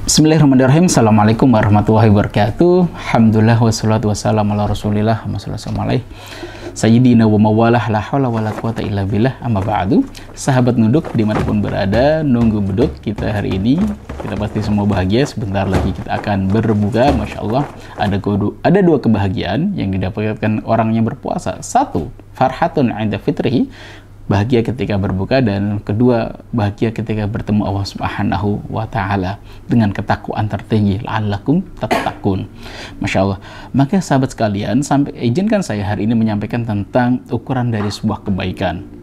Bismillahirrahmanirrahim. Assalamualaikum warahmatullahi wabarakatuh. Alhamdulillah wassalatu wassalamu ala rasulillah Muhammad Sayyidina wa mawalah la hawla wa la quwata illa billah amma ba'du. Sahabat nunduk dimanapun berada, nunggu beduk kita hari ini. Kita pasti semua bahagia. Sebentar lagi kita akan berbuka. Masya Allah, ada dua kebahagiaan yang didapatkan orang yang berpuasa. Satu, farhatun 'inda fitrihi, bahagia ketika berbuka, dan kedua, bahagia ketika bertemu Allah Subhanahu wa Ta'ala dengan ketakwaan tertinggi, la'allakum tattaqun. Masya Allah. Maka sahabat sekalian, izinkan saya hari ini menyampaikan tentang ukuran dari sebuah kebaikan.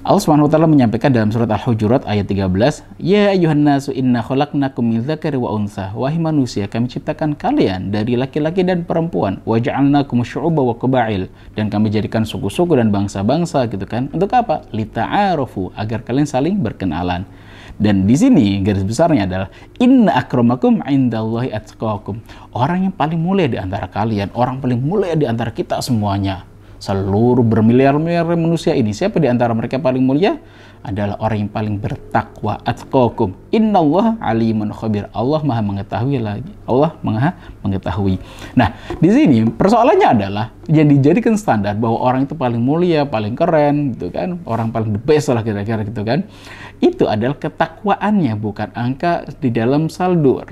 Allah Subhanahu wa Ta'ala menyampaikan dalam surat Al-Hujurat ayat 13, Ya ayyuhan nasu inna khalaqnakum min dzakari wa untha. Wahai manusia, kami ciptakan kalian dari laki-laki dan perempuan. Wa ja'alnakum syu'uban wa qabail, dan kami jadikan suku-suku dan bangsa-bangsa, gitu kan. Untuk apa? Lita'arufu, agar kalian saling berkenalan. Dan di sini garis besarnya adalah inna akramakum 'indallahi atqakum. Orang yang paling mulia di antara kalian, orang paling mulia di antara kita semuanya. Seluruh bermiliar-miliar manusia ini, siapa di antara mereka paling mulia? Adalah orang yang paling bertakwa. Atqakum innallaha alimun khabir. Allah Maha mengetahui lagi. Allah Maha mengetahui. Nah, di sini persoalannya adalah yang dijadikan standar bahwa orang itu paling mulia, paling keren, gitu kan? Orang paling the best lah kira-kira gitu kan. Itu adalah ketakwaannya, bukan angka di dalam saldo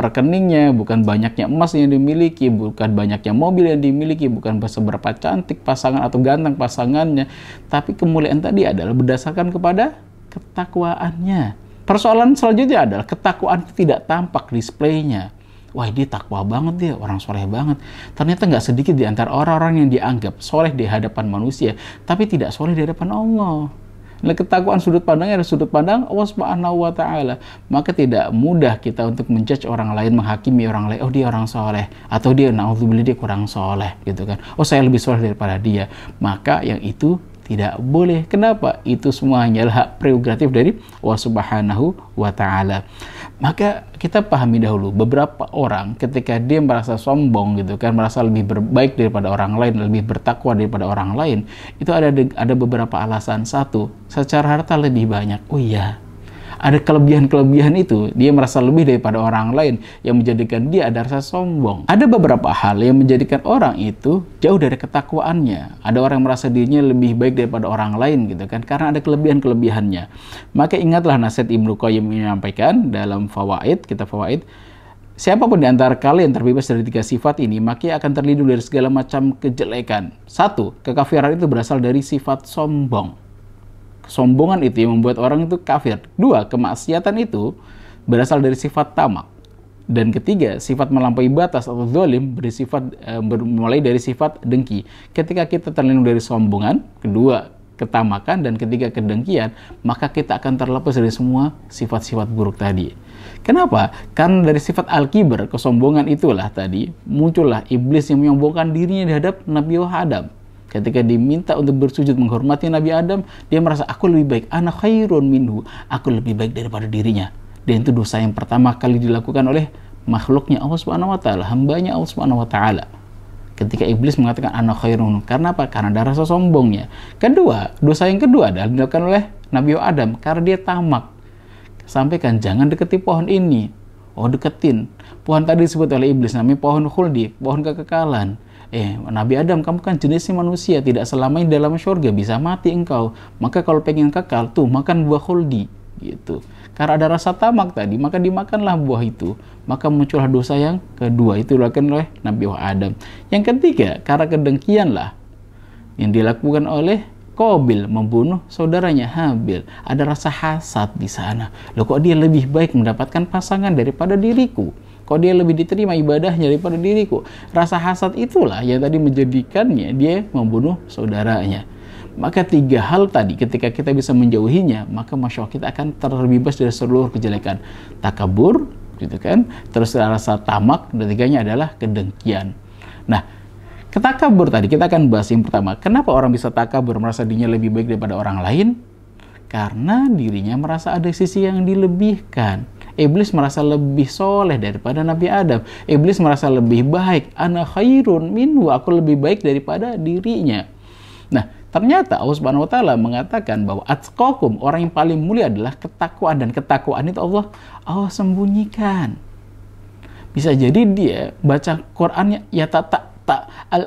rekeningnya, bukan banyaknya emas yang dimiliki, bukan banyaknya mobil yang dimiliki, bukan seberapa cantik pasangan atau ganteng pasangannya, tapi kemuliaan tadi adalah berdasarkan kepada ketakwaannya. Persoalan selanjutnya adalah ketakwaan itu tidak tampak displaynya. Wah, dia takwa banget, dia orang soleh banget. Ternyata nggak sedikit di antara orang-orang yang dianggap soleh di hadapan manusia, tapi tidak soleh di hadapan Allah. Nah, ketakwaan sudut pandangnya adalah sudut pandang Allah Subhanahu wa Ta'ala. Maka tidak mudah kita untuk menjudge orang lain, menghakimi orang lain, oh dia orang soleh, atau dia na'udzubillah dia kurang soleh, gitu kan. Oh, saya lebih soleh daripada dia. Maka yang itu tidak boleh. Kenapa? Itu semua hanyalah hak prerogatif dari Allah Subhanahu wa Ta'ala. Maka kita pahami dahulu, beberapa orang ketika dia merasa sombong, gitu kan, merasa lebih baik daripada orang lain, lebih bertakwa daripada orang lain, itu ada beberapa alasan. Satu, secara harta lebih banyak. Oh iya, ada kelebihan-kelebihan itu, dia merasa lebih daripada orang lain, yang menjadikan dia ada rasa sombong. Ada beberapa hal yang menjadikan orang itu jauh dari ketakwaannya. Ada orang yang merasa dirinya lebih baik daripada orang lain, gitu kan, karena ada kelebihan-kelebihannya. Maka ingatlah nasihat Ibnu Qayyim menyampaikan dalam Fawaid, kitab Fawaid, siapapun di antara kalian terbebas dari tiga sifat ini, maka ia akan terlindung dari segala macam kejelekan. Satu, kekafiran itu berasal dari sifat sombong. Kesombongan itu yang membuat orang itu kafir. Dua, kemaksiatan itu berasal dari sifat tamak. Dan ketiga, sifat melampaui batas atau zalim bermulai dari sifat dengki. Ketika kita terlindung dari sombongan, kedua, ketamakan, dan ketiga, kedengkian, maka kita akan terlepas dari semua sifat-sifat buruk tadi. Kenapa? Karena dari sifat al-kibr, kesombongan itulah tadi, muncullah iblis yang menyombongkan dirinya di hadap Nabi Adam. Ketika diminta untuk bersujud menghormati Nabi Adam, dia merasa aku lebih baik, ana khairun minhu, aku lebih baik daripada dirinya. Dan itu dosa yang pertama kali dilakukan oleh makhluknya Allah Subhanahu wa Ta'ala, hambanya Allah Subhanahu wa Ta'ala. Ketika iblis mengatakan ana khairun, karena apa? Karena ada rasa sombongnya. Kedua, dosa yang kedua adalah dilakukan oleh Nabi Adam karena dia tamak. Sampaikan, jangan deketi pohon ini. Oh, deketin. Pohon tadi disebut oleh iblis namanya pohon khuldi, pohon kekekalan. Nabi Adam, kamu kan jenisnya manusia, tidak selamanya dalam surga, bisa mati engkau. Maka kalau pengen kekal, tuh makan buah khuldi, gitu. Karena ada rasa tamak tadi, maka dimakanlah buah itu. Maka muncullah dosa yang kedua, itu dilakukan oleh Nabi Adam. Yang ketiga, karena kedengkianlah yang dilakukan oleh Qabil, membunuh saudaranya Habil. Ada rasa hasad di sana. Loh, kok dia lebih baik mendapatkan pasangan daripada diriku? Kok dia lebih diterima ibadahnya daripada diriku? Rasa hasad itulah yang tadi menjadikannya dia membunuh saudaranya. Maka tiga hal tadi, ketika kita bisa menjauhinya, maka Masya Allah kita akan terbebas dari seluruh kejelekan. Takabur, gitu kan, terus rasa tamak, dan tiganya adalah kedengkian. Nah, ketakabur tadi kita akan bahas yang pertama. Kenapa orang bisa takabur, merasa dirinya lebih baik daripada orang lain? Karena dirinya merasa ada sisi yang dilebihkan. Iblis merasa lebih soleh daripada Nabi Adam. Iblis merasa lebih baik. Ana khairun minhu, aku lebih baik daripada dirinya. Nah, Ternyata Allah Subhanahu wa taala mengatakan bahwa atqakum, orang yang paling mulia adalah ketakwaan, dan ketakwaan itu Allah sembunyikan. Bisa jadi dia baca Qur'annya ya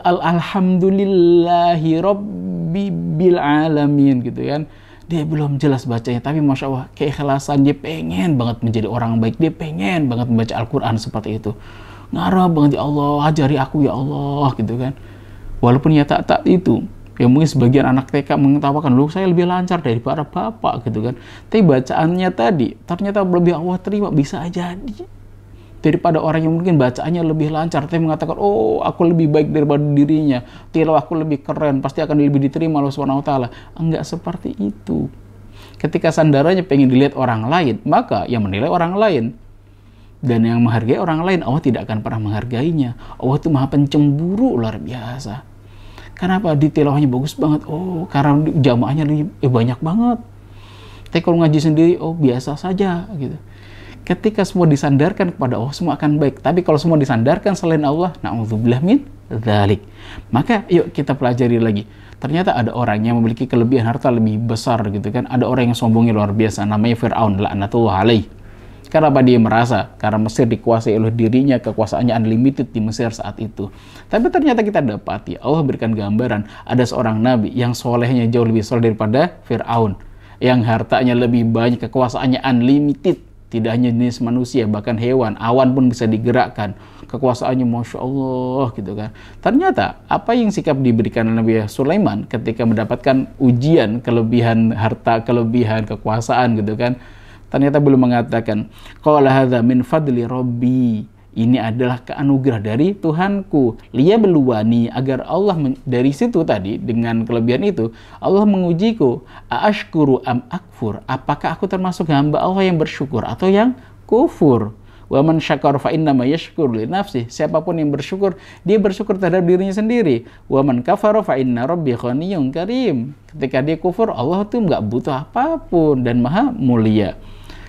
alhamdulillahi rabbil alamin gitu kan. Dia belum jelas bacanya, tapi Masya Allah, keikhlasan, dia pengen banget menjadi orang baik, dia pengen banget membaca Al-Quran seperti itu. Ngarep banget, ya Allah, ajari aku ya Allah, gitu kan. Walaupun ya tak itu, ya mungkin sebagian anak TK mengetawakan, loh saya lebih lancar daripada bapak, gitu kan. Tapi bacaannya tadi, ternyata lebih Allah terima, bisa jadi. Daripada orang yang mungkin bacaannya lebih lancar, tapi mengatakan, oh aku lebih baik daripada dirinya, tilawah aku lebih keren, pasti akan lebih diterima Allah Subhanahu wa taala. Enggak seperti itu. Ketika sandarannya pengen dilihat orang lain, maka yang menilai orang lain. Dan yang menghargai orang lain, Allah tidak akan pernah menghargainya. Allah itu maha pencemburu luar biasa. Kenapa? Di tilawahnya bagus banget. Oh, karena jamaahnya banyak banget. Tapi kalau ngaji sendiri, oh biasa saja gitu. Ketika semua disandarkan kepada Allah, semua akan baik. Tapi kalau semua disandarkan selain Allah, na'udzubillah min dzalik. Maka yuk kita pelajari lagi. Ternyata ada orang yang memiliki kelebihan harta lebih besar gitu kan. Ada orang yang sombongnya luar biasa, namanya Fir'aun, laknatullah alaih. Kenapa dia merasa? Karena Mesir dikuasai oleh dirinya, kekuasaannya unlimited di Mesir saat itu. Tapi ternyata kita dapati, Allah berikan gambaran, ada seorang nabi yang solehnya jauh lebih soleh daripada Fir'aun. Yang hartanya lebih banyak, kekuasaannya unlimited. Tidak hanya jenis manusia, bahkan hewan, awan pun bisa digerakkan. Kekuasaannya Masya Allah gitu kan. Ternyata apa yang sikap diberikan Nabi Sulaiman ketika mendapatkan ujian, kelebihan harta, kelebihan kekuasaan gitu kan. Ternyata belum mengatakan, qala hadza min fadli rabbi. Ini adalah keanugerah dari Tuhanku. Liyabluwani, agar Allah dari situ tadi dengan kelebihan itu Allah mengujiku. Aashkuru am akfur? Apakah aku termasuk hamba Allah yang bersyukur atau yang kufur? Wa man syakara fa innama yashkuru li nafsihi. Siapapun yang bersyukur, dia bersyukur terhadap dirinya sendiri. Wa man kafara fa inna rabbi ghaniyyun karim. Ketika dia kufur, Allah tuh nggak butuh apapun dan maha mulia.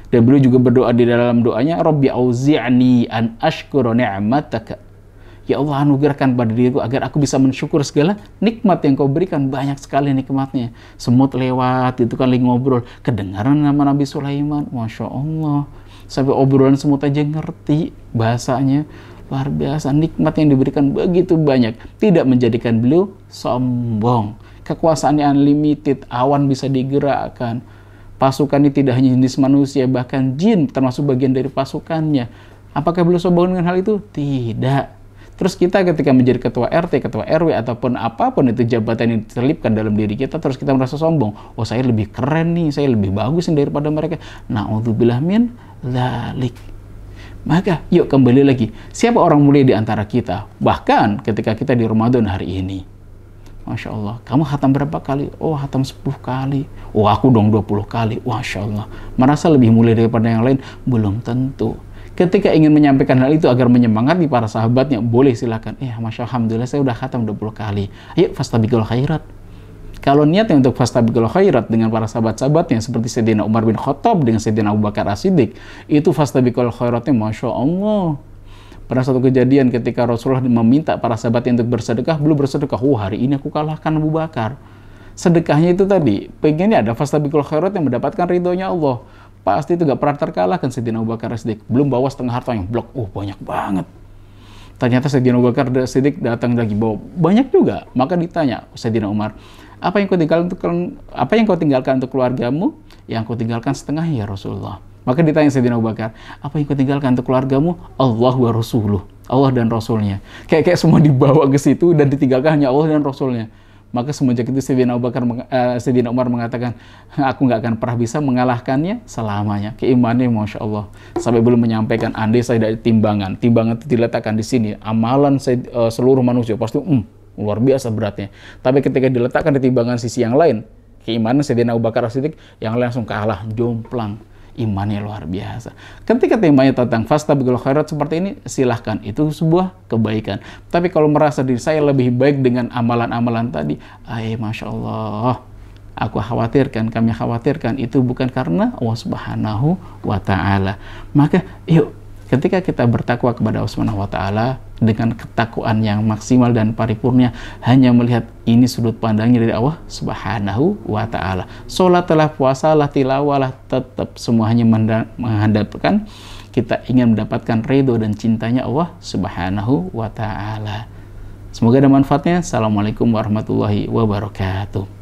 Dan beliau juga berdoa di dalam doanya, Rabbi auzi'ni an ashkura ni'mataka. Ya Allah, anugerahkan pada diriku agar aku bisa mensyukur segala nikmat yang kau berikan. Banyak sekali nikmatnya. Semut lewat, itu kan lagi ngobrol. Kedengaran nama Nabi Sulaiman. Masya Allah. Sampai obrolan semut aja ngerti bahasanya. Luar biasa. Nikmat yang diberikan begitu banyak. Tidak menjadikan beliau sombong. Kekuasaannya unlimited. Awan bisa digerakkan. Pasukan ini tidak hanya jenis manusia, bahkan jin termasuk bagian dari pasukannya. Apakah beliau sombong dengan hal itu? Tidak. Terus kita ketika menjadi ketua RT, ketua RW, ataupun apapun itu jabatan yang terselipkan dalam diri kita, terus kita merasa sombong. Oh, saya lebih keren nih, saya lebih bagus nih daripada mereka. Na'udzubillah min dzalik. Maka yuk kembali lagi. Siapa orang mulia di antara kita? Bahkan ketika kita di Ramadan hari ini. Masya Allah, kamu khatam berapa kali? Oh, khatam 10 kali. Oh, aku dong 20 kali. Masya Allah. Merasa lebih mulia daripada yang lain? Belum tentu. Ketika ingin menyampaikan hal itu agar menyemangati para sahabatnya, boleh silakan. Masya Allah, alhamdulillah saya udah khatam 20 kali. Ayo, fastabiqul khairat. Kalau niatnya untuk fastabiqul khairat dengan para sahabat-sahabatnya, seperti Sayyidina Umar bin Khattab dengan Sayyidina Abu Bakar As-Siddiq, itu fastabiqul khairatnya Masya Allah. Pada suatu kejadian ketika Rasulullah meminta para sahabatnya untuk bersedekah, belum bersedekah. Oh, hari ini aku kalahkan Abu Bakar. Sedekahnya itu tadi, pengennya ada fastabiqul khairat yang mendapatkan ridhonya Allah. Pasti itu gak pernah terkalahkan Sayyidina Abu Bakar As-Siddiq. Belum bawa setengah harta yang blok. Oh, banyak banget. Ternyata Sayyidina Abu Bakar As-Siddiq datang lagi bawa banyak juga. Maka ditanya Sayyidina Umar, apa yang kau tinggalkan untuk keluargamu? Yang kau tinggalkan setengah ya Rasulullah. Maka ditanya Sayyidina Abu Bakar, apa yang kau tinggalkan untuk keluargamu? Allah wa Rasuluh, Allah dan Rasulnya. Kayak semua dibawa ke situ dan ditinggalkan hanya Allah dan Rasulnya. Maka semenjak itu Sayyidina Umar mengatakan, aku nggak akan pernah bisa mengalahkannya selamanya. Keimanannya Masya Allah. Sampai belum menyampaikan, andai saya dari timbangan itu diletakkan di sini, amalan seluruh manusia pasti luar biasa beratnya. Tapi ketika diletakkan di timbangan sisi yang lain, keimanan Sayyidina Abu Bakar As-Siddiq yang langsung kalah, jomplang. Imannya luar biasa. Ketika temanya tentang fastabiqul khairat seperti ini, silahkan, itu sebuah kebaikan. Tapi kalau merasa diri saya lebih baik dengan amalan-amalan tadi, Masya Allah, kami khawatirkan itu bukan karena Allah Subhanahu wa Ta'ala. Maka yuk Ketika kita bertakwa kepada Allah Subhanahu wa taala dengan ketakwaan yang maksimal dan paripurnya, hanya melihat ini sudut pandangnya dari Allah Subhanahu wa taala. Salatlah, puasalah, tilawalah, tetap semuanya menghadapkan kita ingin mendapatkan ridho dan cintanya Allah Subhanahu wa taala. Semoga ada manfaatnya. Assalamualaikum warahmatullahi wabarakatuh.